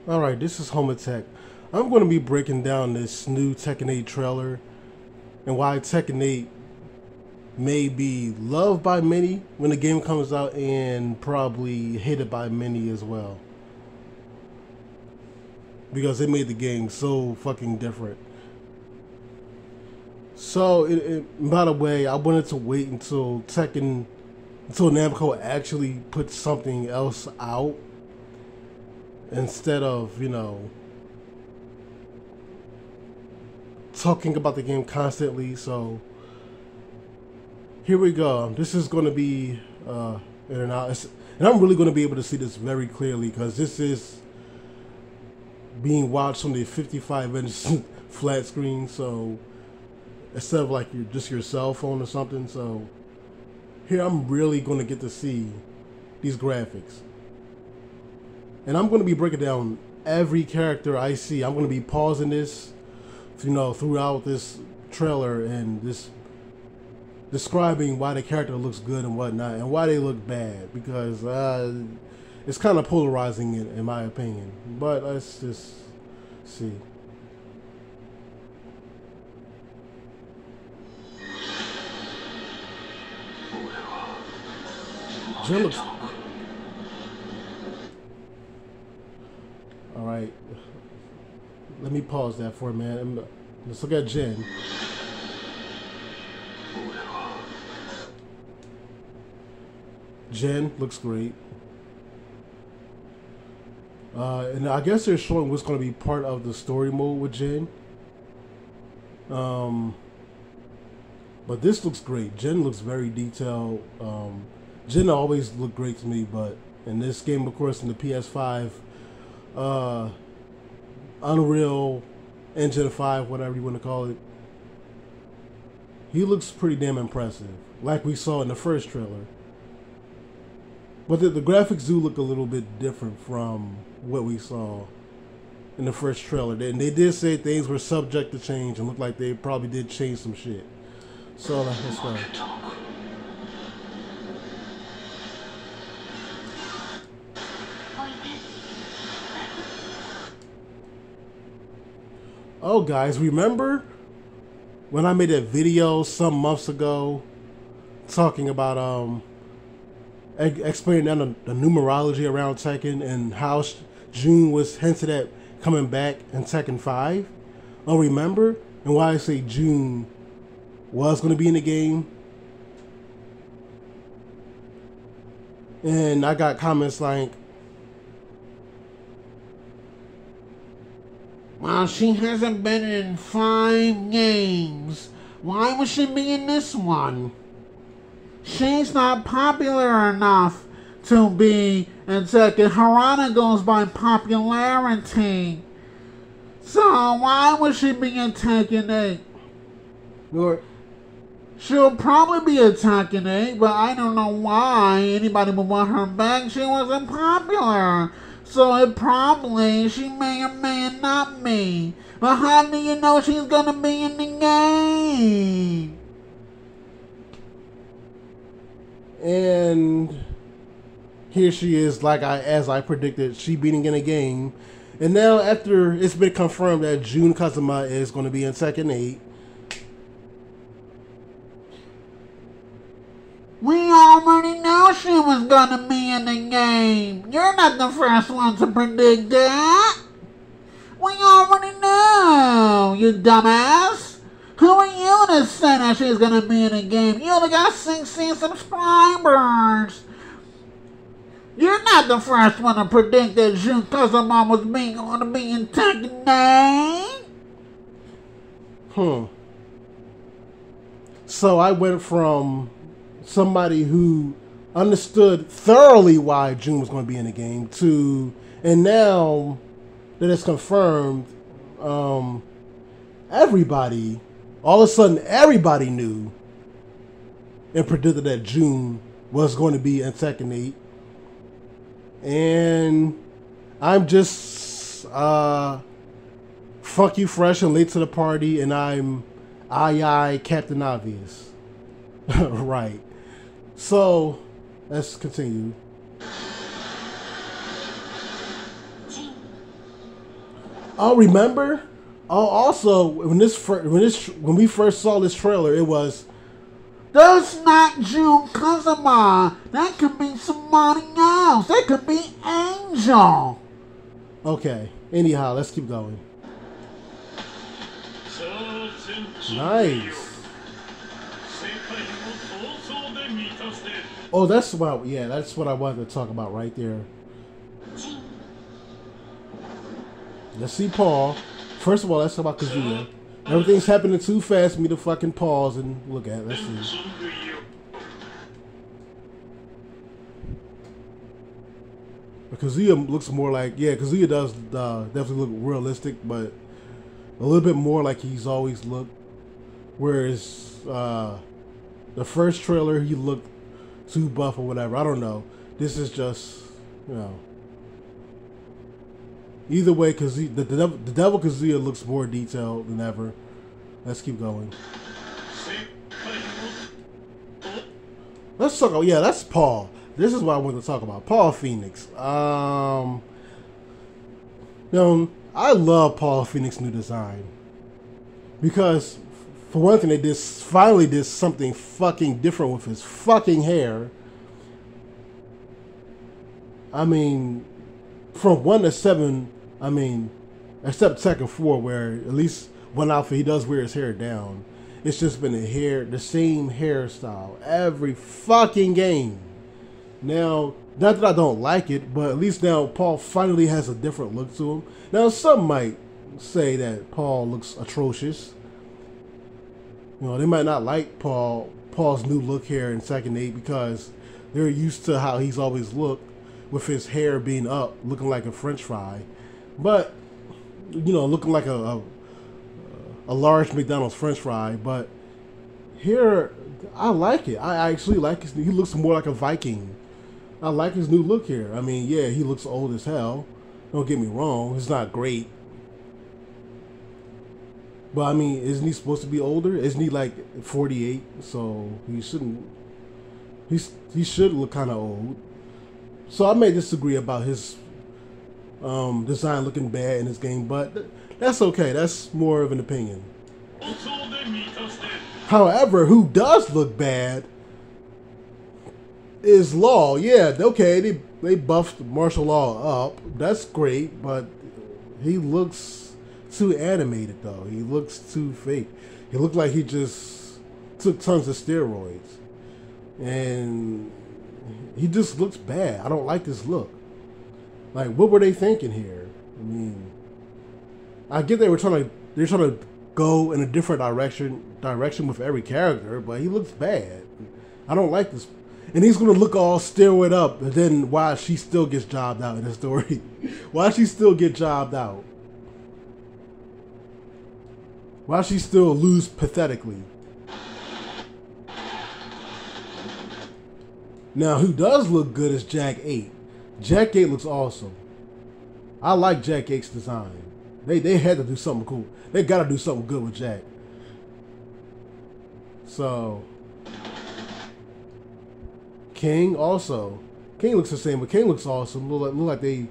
Alright, this is Home Tech. I'm going to be breaking down this new Tekken 8 trailer and why Tekken 8 may be loved by many when the game comes out and probably hated by many as well. Because it made the game so fucking different. So, by the way, I wanted to wait until Namco actually puts something else out instead of, talking about the game constantly. So here we go. This is going to be in and out, and I'm really going to be able to see this very clearly because this is being watched on the 55-inch flat screen. So instead of like just your cell phone or something. So here I'm really going to get to see these graphics. And I'm going to be breaking down every character I see. I'm going to be pausing this, throughout this trailer and this describing why the character looks good and whatnot and why they look bad, because it's kind of polarizing in my opinion. But let's just see. Jin looks... Alright, let me pause that for a minute. Let's look at Jin. Jin looks great. And I guess they're showing what's going to be part of the story mode with Jin. But this looks great. Jin looks very detailed. Jin always looked great to me, but in this game, of course, in the PS5, Unreal Engine 5, whatever you want to call it, he looks pretty damn impressive, like we saw in the first trailer. But the graphics do look a little bit different from what we saw in the first trailer. And they did say things were subject to change and looked like they probably did change some shit. So let's go. Oh, guys, remember when I made that video some months ago talking about explaining the numerology around Tekken and how June was hinted at coming back in Tekken 5? Oh, remember? And why I say June was going to be in the game? And I got comments like, well, she hasn't been in 5 games. Why would she be in this one? She's not popular enough to be in Tekken. Harada goes by popularity. So why would she be in Tekken 8? Or she'll probably be in Tekken 8, but I don't know why anybody would want her back. She wasn't popular. So she may or may not be. But how do you know she's gonna be in the game? And here she is, as I predicted, she beating in a game. And now after it's been confirmed that Jun Kazuma is going to be in Tekken 8, we already knew she was gonna be in the game. You're not the first one to predict that. We already knew, you dumbass. Who are you to say that she's gonna be in the game? You only got 16 subscribers. You're not the first one to predict that Jun Kazuma was gonna be in Tekken 8. So I went from somebody who understood thoroughly why June was going to be in the game and now that it's confirmed, all of a sudden everybody knew and predicted that June was going to be in Tekken 8. And I'm just funky fresh and late to the party, and I'm Captain Obvious. Right. So, let's continue. Oh, remember? Oh, also when we first saw this trailer, it was That's not June Kazama. That could be somebody else. That could be Angel. okay. Anyhow, let's keep going. Nice. Oh, that's what I wanted to talk about right there. Let's see Paul. First of all, let's talk about Kazuya. Everything's happening too fast for me to fucking pause and look at it. Let's see. But Kazuya looks more like, Kazuya does definitely look realistic, but a little bit more like he's always looked. Whereas the first trailer, he looked too buff or whatever. I don't know. This is just, you know. Either way, the Devil Kazuya looks more detailed than ever. Let's keep going. Let's talk about, that's Paul. This is what I wanted to talk about. Paul Phoenix. I love Paul Phoenix's new design. Because, for one thing, they finally did something fucking different with his fucking hair. I mean, from 1 to 7, except Tekken 4, where at least one outfit he does wear his hair down. It's just been the same hairstyle every fucking game. Now, not that I don't like it, but at least now Paul finally has a different look to him. Now, some might say that Paul looks atrocious. You know, they might not like Paul's new look here in Tekken 8 because they're used to how he's always looked with his hair being up, looking like a French fry. But, looking like a large McDonald's French fry. But here, I like it. I actually like he looks more like a Viking. I like his new look here. I mean, yeah, he looks old as hell. Don't get me wrong. It's not great. But, I mean, isn't he supposed to be older? Isn't he like 48? So he shouldn't. He should look kind of old. So I may disagree about his design looking bad in this game, but that's okay. That's more of an opinion. However, who does look bad is Law. Yeah, okay, they buffed martial law up. That's great, but he looks too animated though. He looks too fake. He looked like he just took tons of steroids. And he just looks bad. I don't like this look. Like, what were they thinking here? I mean, I get they're trying to go in a different direction with every character, but he looks bad. I don't like this. And he's gonna look all steroid up, and then why she still gets jobbed out in the story? Why she still get jobbed out? Why she still lose pathetically? Now, who does look good is Jack 8. Jack 8 looks awesome. I like Jack 8's design. They had to do something cool. They gotta do something good with Jack. So King also. King looks the same, but King looks awesome. Look like they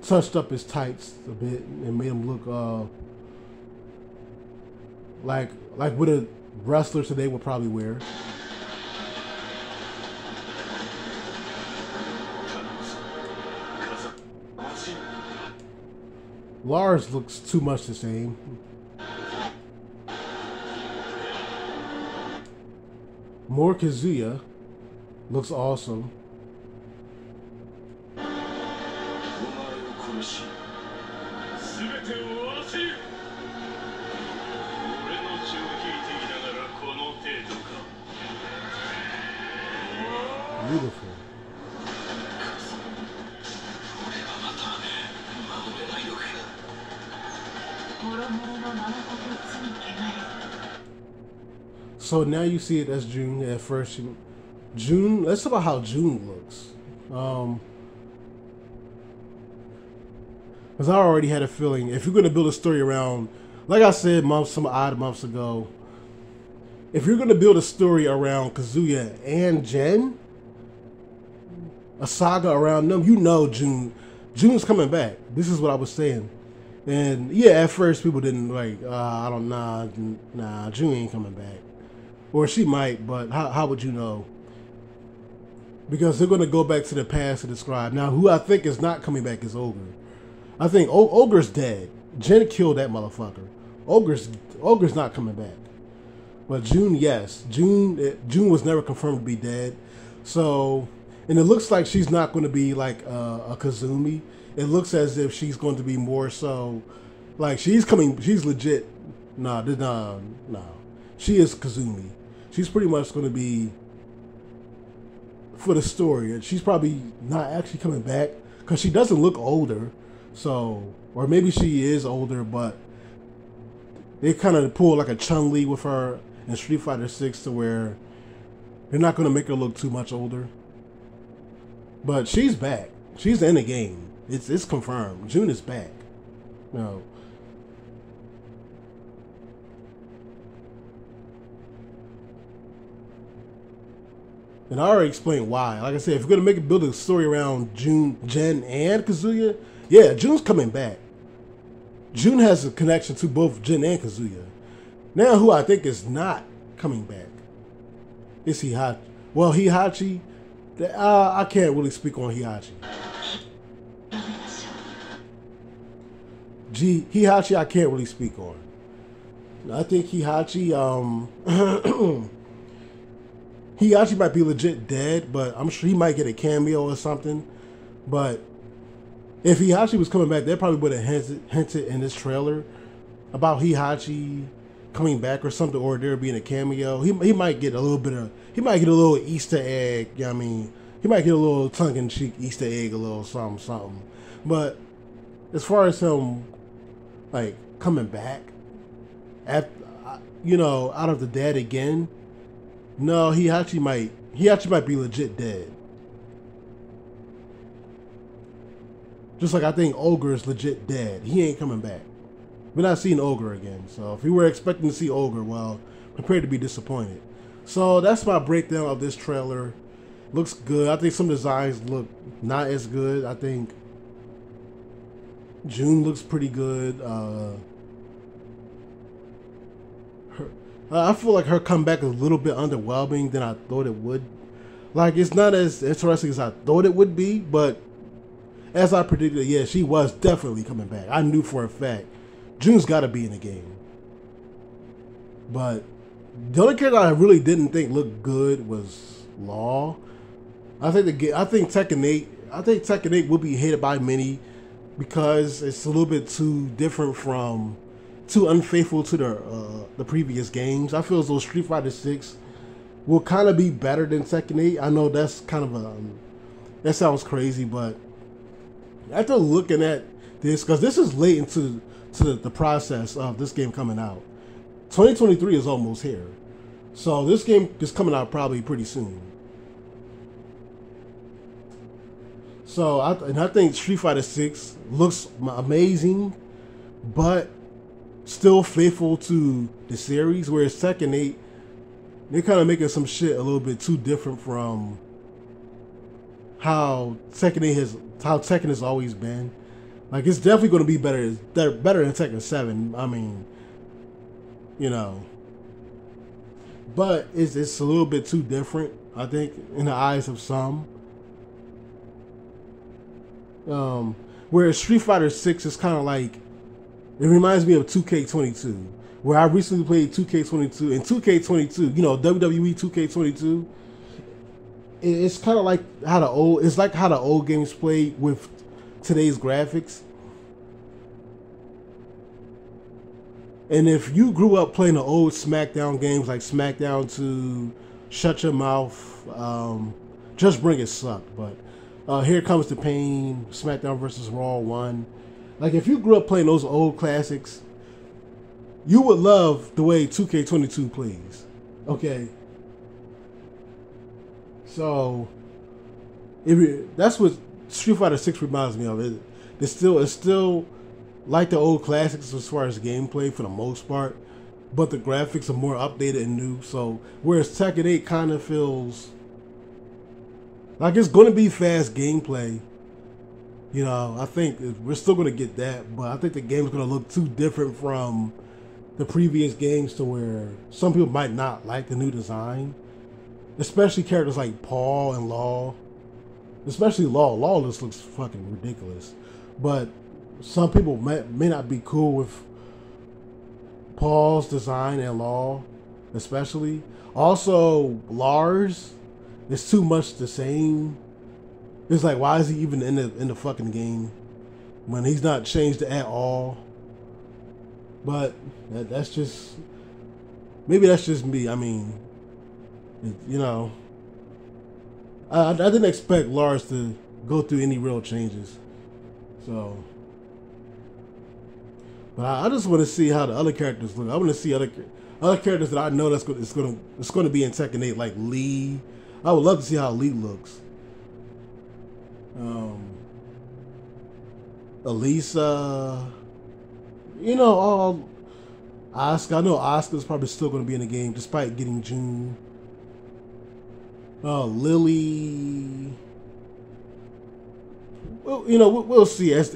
touched up his tights a bit and made him look like what a wrestler today would probably wear. Lars looks too much the same. More Kazuya looks awesome. Beautiful. So now you see it as June. At first, June. Let's talk about how June looks. Because I already had a feeling if you're going to build a story around, like I said some odd months ago, if you're going to build a story around Kazuya and Jen, a saga around them, June's coming back. This is what I was saying. And yeah, at first people didn't like. I don't nah. June ain't coming back, or she might, but how would you know? Because they're gonna go back to the past to describe. Now, who I think is not coming back is Ogre. I think Ogre's dead. Jen killed that motherfucker. Ogre's not coming back. But June, yes, June was never confirmed to be dead. So, and it looks like she's not going to be like a Kazumi. It looks as if she's going to be more so, like she's legit. Nah. She is Kazumi. She's pretty much going to be for the story, and she's probably not actually coming back because she doesn't look older. So, or maybe she is older, but they kind of pull like a Chun-Li with her in Street Fighter 6 to where they're not going to make her look too much older. But she's back. She's in the game. It's confirmed. June is back. No. And I already explained why. Like I said, if you're going to build a story around June, Jen, and Kazuya, yeah, June's coming back. June has a connection to both Jin and Kazuya. Now, who I think is not coming back is Hihachi. Well, Hihachi, I can't really speak on Hihachi. Hihachi, I can't really speak on. I think Hihachi, Hihachi might be legit dead, but I'm sure he might get a cameo or something. But if Hihachi was coming back, they probably would have hinted in this trailer about Hihachi coming back or something, or there being a cameo. He might get a little Easter egg. You know what I mean? He might get a little tongue-in-cheek Easter egg, a little something. But as far as him like coming back, out of the dead again, no, Hihachi might be legit dead. Just like I think Ogre is legit dead. He ain't coming back. We're not seeing Ogre again. So if you were expecting to see Ogre, well, prepare to be disappointed. So that's my breakdown of this trailer. Looks good. I think some designs look not as good. I think June looks pretty good. I feel like her comeback is a little bit underwhelming than I thought it would. Like, it's not as interesting as I thought it would be, but as I predicted, yeah, she was definitely coming back. I knew for a fact. June's got to be in the game. But the only character I really didn't think looked good was Law. I think Tekken 8. I think Tekken 8 will be hated by many because it's a little bit too different from, too unfaithful to the previous games. I feel as though Street Fighter 6 will kind of be better than Tekken 8. I know that's kind of that sounds crazy, but after looking at this, because this is late into the process of this game coming out, 2023 is almost here, so this game is coming out probably pretty soon. So I think Street Fighter 6 looks amazing, but still faithful to the series, whereas Tekken 8, they're kind of making some shit a little bit too different from how Tekken has always been. Like, it's definitely going to be better than Tekken 7. I mean, but it's a little bit too different, I think, in the eyes of some. Whereas Street Fighter 6 is kind of like, it reminds me of 2K22, where I recently played 2K22, and 2K22, WWE 2K22, it's kind of like how the old games played with today's graphics. And if you grew up playing the old SmackDown games like SmackDown 2, Shut Your Mouth, Just Bring It sucked, but Here Comes the Pain, SmackDown vs. Raw 1. Like, if you grew up playing those old classics, you would love the way 2K22 plays. Okay? So, that's what Street Fighter 6 reminds me of. It's still like the old classics as far as gameplay for the most part, but the graphics are more updated and new. So, whereas Tekken 8 kind of feels like it's going to be fast gameplay, You know, I think we're still going to get that, but I think the game's going to look too different from the previous games to where some people might not like the new design, especially characters like Paul and Law. Especially Law. Law just looks fucking ridiculous, but some people may not be cool with Paul's design and Law, especially. Also, Lars is too much the same. It's like, why is he even in the fucking game when he's not changed at all? But that's just, maybe that's just me. I mean, you know, I didn't expect Lars to go through any real changes. So, but I just want to see how the other characters look. I want to see other characters that I know it's going to be in Tekken 8, like Lee. I would love to see how Lee looks. Elisa, you know, Asuka. I know Asuka's probably still going to be in the game despite getting June. Lily. Well, you know, we'll see as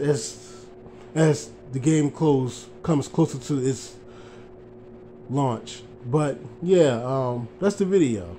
the game comes closer to its launch. But yeah, that's the video.